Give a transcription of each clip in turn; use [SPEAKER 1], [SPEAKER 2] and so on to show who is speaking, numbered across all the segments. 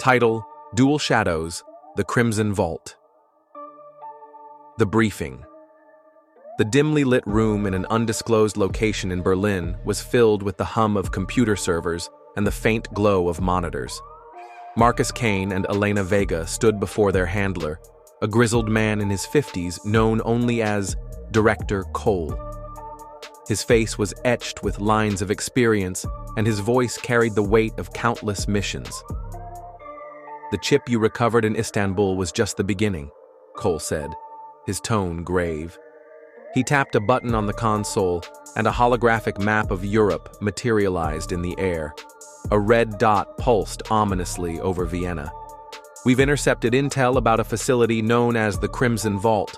[SPEAKER 1] Title: Dual Shadows, The Crimson Vault. The briefing. The dimly lit room in an undisclosed location in Berlin was filled with the hum of computer servers and the faint glow of monitors. Marcus Kane and Elena Vega stood before their handler, a grizzled man in his 50s known only as Director Cole. His face was etched with lines of experience, and his voice carried the weight of countless missions. "The chip you recovered in Istanbul was just the beginning," Cole said, his tone grave. He tapped a button on the console, and a holographic map of Europe materialized in the air. A red dot pulsed ominously over Vienna. "We've intercepted intel about a facility known as the Crimson Vault.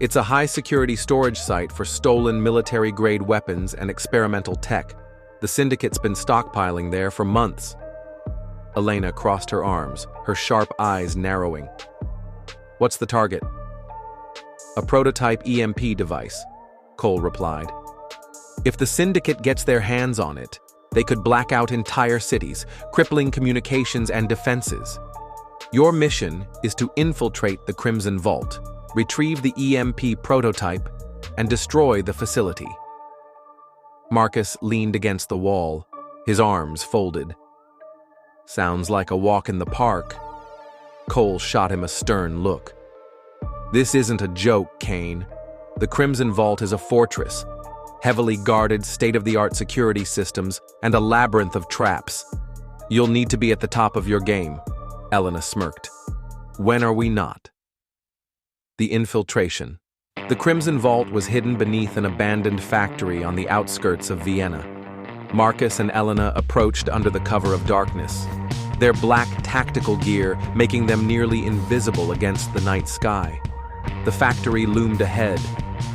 [SPEAKER 1] It's a high-security storage site for stolen military-grade weapons and experimental tech. The Syndicate's been stockpiling there for months." Elena crossed her arms, her sharp eyes narrowing. "What's the target?" "A prototype EMP device," Cole replied. "If the Syndicate gets their hands on it, they could black out entire cities, crippling communications and defenses. Your mission is to infiltrate the Crimson Vault, retrieve the EMP prototype, and destroy the facility." Marcus leaned against the wall, his arms folded. "Sounds like a walk in the park." Cole shot him a stern look. "This isn't a joke, Kane. The Crimson Vault is a fortress, heavily guarded state-of-the-art security systems, and a labyrinth of traps. You'll need to be at the top of your game," Elena smirked. "When are we not?" The infiltration. The Crimson Vault was hidden beneath an abandoned factory on the outskirts of Vienna. Marcus and Elena approached under the cover of darkness, their black tactical gear making them nearly invisible against the night sky. The factory loomed ahead,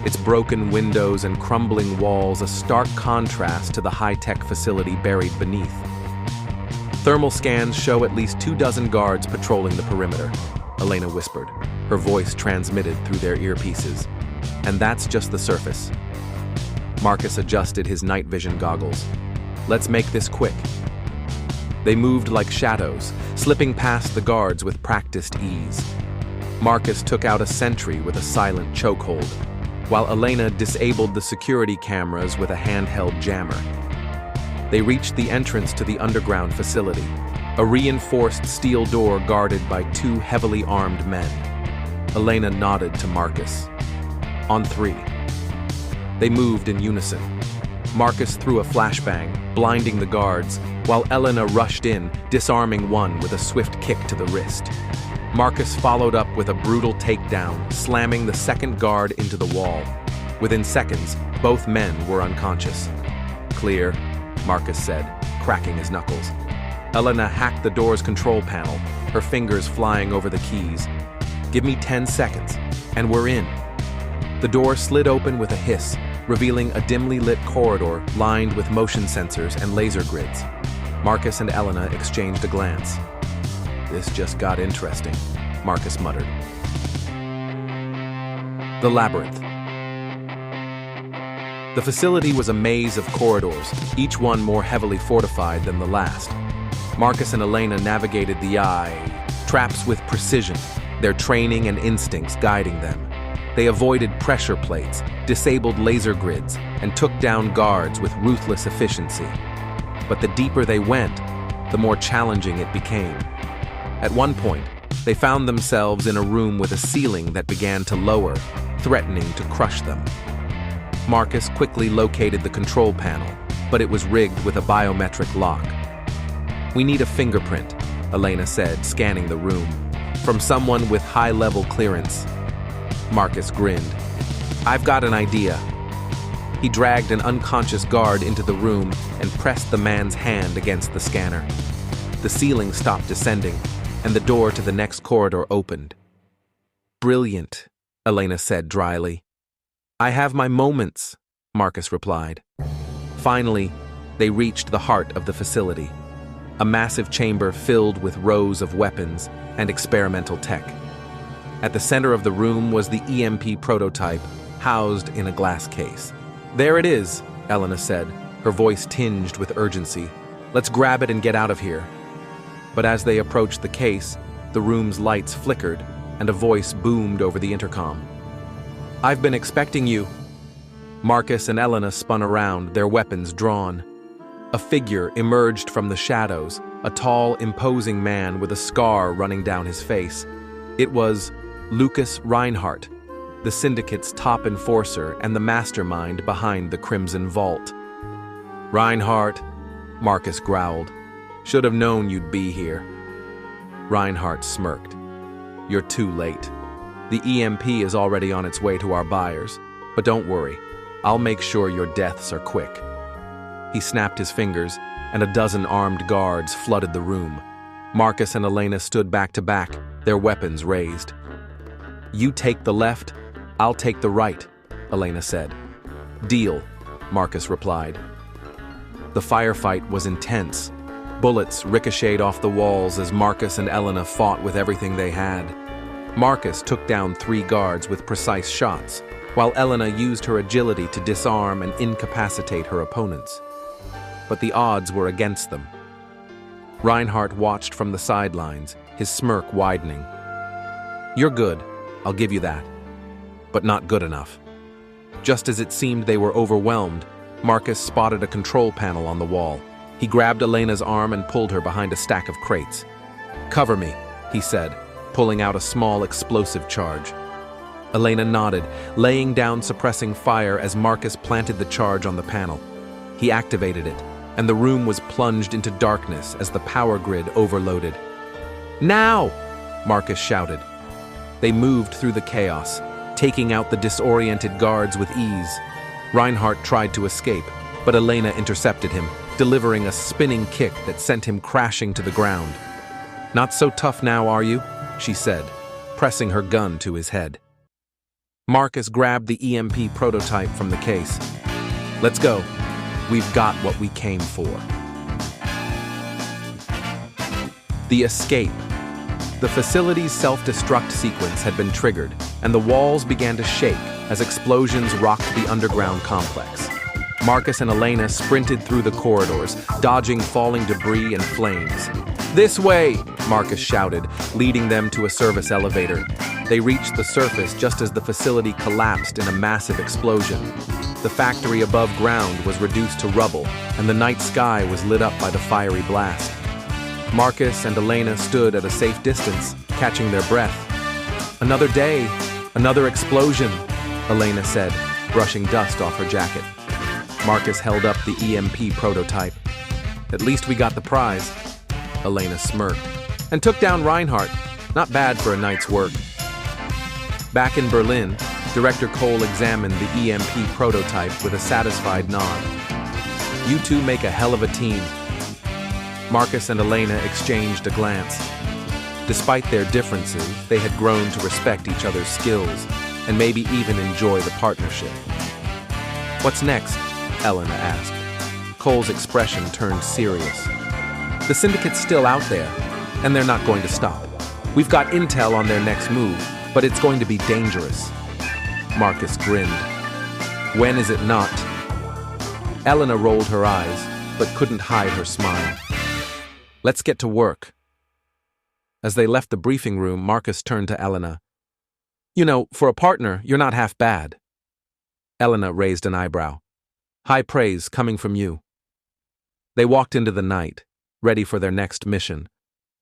[SPEAKER 1] its broken windows and crumbling walls a stark contrast to the high-tech facility buried beneath. "Thermal scans show at least 24 guards patrolling the perimeter," Elena whispered, her voice transmitted through their earpieces. "And that's just the surface." Marcus adjusted his night vision goggles. "Let's make this quick." They moved like shadows, slipping past the guards with practiced ease. Marcus took out a sentry with a silent chokehold, while Elena disabled the security cameras with a handheld jammer. They reached the entrance to the underground facility, a reinforced steel door guarded by 2 heavily armed men. Elena nodded to Marcus. "On 3. They moved in unison. Marcus threw a flashbang, blinding the guards, while Elena rushed in, disarming one with a swift kick to the wrist. Marcus followed up with a brutal takedown, slamming the second guard into the wall. Within seconds, both men were unconscious. "Clear," Marcus said, cracking his knuckles. Elena hacked the door's control panel, her fingers flying over the keys. "Give me 10 seconds, and we're in." The door slid open with a hiss, revealing a dimly lit corridor lined with motion sensors and laser grids. Marcus and Elena exchanged a glance. "This just got interesting," Marcus muttered. The labyrinth. The facility was a maze of corridors, each one more heavily fortified than the last. Marcus and Elena navigated the traps with precision, their training and instincts guiding them. They avoided pressure plates, disabled laser grids, and took down guards with ruthless efficiency. But the deeper they went, the more challenging it became. At one point, they found themselves in a room with a ceiling that began to lower, threatening to crush them. Marcus quickly located the control panel, but it was rigged with a biometric lock. "We need a fingerprint," Elena said, scanning the room, "from someone with high-level clearance." Marcus grinned. "I've got an idea." He dragged an unconscious guard into the room and pressed the man's hand against the scanner. The ceiling stopped descending, and the door to the next corridor opened. "Brilliant," Elena said dryly. "I have my moments," Marcus replied. Finally, they reached the heart of the facility, a massive chamber filled with rows of weapons and experimental tech. At the center of the room was the EMP prototype, housed in a glass case. "There it is," Elena said, her voice tinged with urgency. "Let's grab it and get out of here." But as they approached the case, the room's lights flickered, and a voice boomed over the intercom. "I've been expecting you." Marcus and Elena spun around, their weapons drawn. A figure emerged from the shadows, a tall, imposing man with a scar running down his face. It was Lucas Reinhardt, the Syndicate's top enforcer and the mastermind behind the Crimson Vault. "Reinhardt," Marcus growled. "Should have known you'd be here." Reinhardt smirked. "You're too late. The EMP is already on its way to our buyers, but don't worry, I'll make sure your deaths are quick." He snapped his fingers, and a dozen armed guards flooded the room. Marcus and Elena stood back to back, their weapons raised. "You take the left, I'll take the right," Elena said. "Deal," Marcus replied. The firefight was intense. Bullets ricocheted off the walls as Marcus and Elena fought with everything they had. Marcus took down 3 guards with precise shots, while Elena used her agility to disarm and incapacitate her opponents. But the odds were against them. Reinhardt watched from the sidelines, his smirk widening. "You're good, I'll give you that. But not good enough." Just as it seemed they were overwhelmed, Marcus spotted a control panel on the wall. He grabbed Elena's arm and pulled her behind a stack of crates. "Cover me," he said, pulling out a small explosive charge. Elena nodded, laying down suppressing fire as Marcus planted the charge on the panel. He activated it, and the room was plunged into darkness as the power grid overloaded. "Now!" Marcus shouted. They moved through the chaos, taking out the disoriented guards with ease. Reinhardt tried to escape, but Elena intercepted him, delivering a spinning kick that sent him crashing to the ground. "Not so tough now, are you?" she said, pressing her gun to his head. Marcus grabbed the EMP prototype from the case. "Let's go. We've got what we came for." The escape. The facility's self-destruct sequence had been triggered, and the walls began to shake as explosions rocked the underground complex. Marcus and Elena sprinted through the corridors, dodging falling debris and flames. "This way!" Marcus shouted, leading them to a service elevator. They reached the surface just as the facility collapsed in a massive explosion. The factory above ground was reduced to rubble, and the night sky was lit up by the fiery blast. Marcus and Elena stood at a safe distance, catching their breath. "Another day, another explosion," Elena said, brushing dust off her jacket. Marcus held up the EMP prototype. "At least we got the prize." Elena smirked. "And took down Reinhardt. Not bad for a night's work." Back in Berlin, Director Cole examined the EMP prototype with a satisfied nod. "You two make a hell of a team." Marcus and Elena exchanged a glance. Despite their differences, they had grown to respect each other's skills and maybe even enjoy the partnership. "What's next?" Elena asked. Cole's expression turned serious. "The Syndicate's still out there, and they're not going to stop. We've got intel on their next move, but it's going to be dangerous." Marcus grinned. "When is it not?" Elena rolled her eyes, but couldn't hide her smile. "Let's get to work." As they left the briefing room, Marcus turned to Elena. "You know, for a partner, you're not half bad." Elena raised an eyebrow. "High praise coming from you." They walked into the night, ready for their next mission.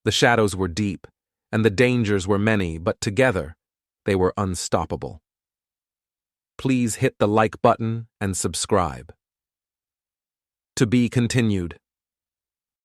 [SPEAKER 1] The shadows were deep, and the dangers were many, but together, they were unstoppable. Please hit the like button and subscribe. To be continued.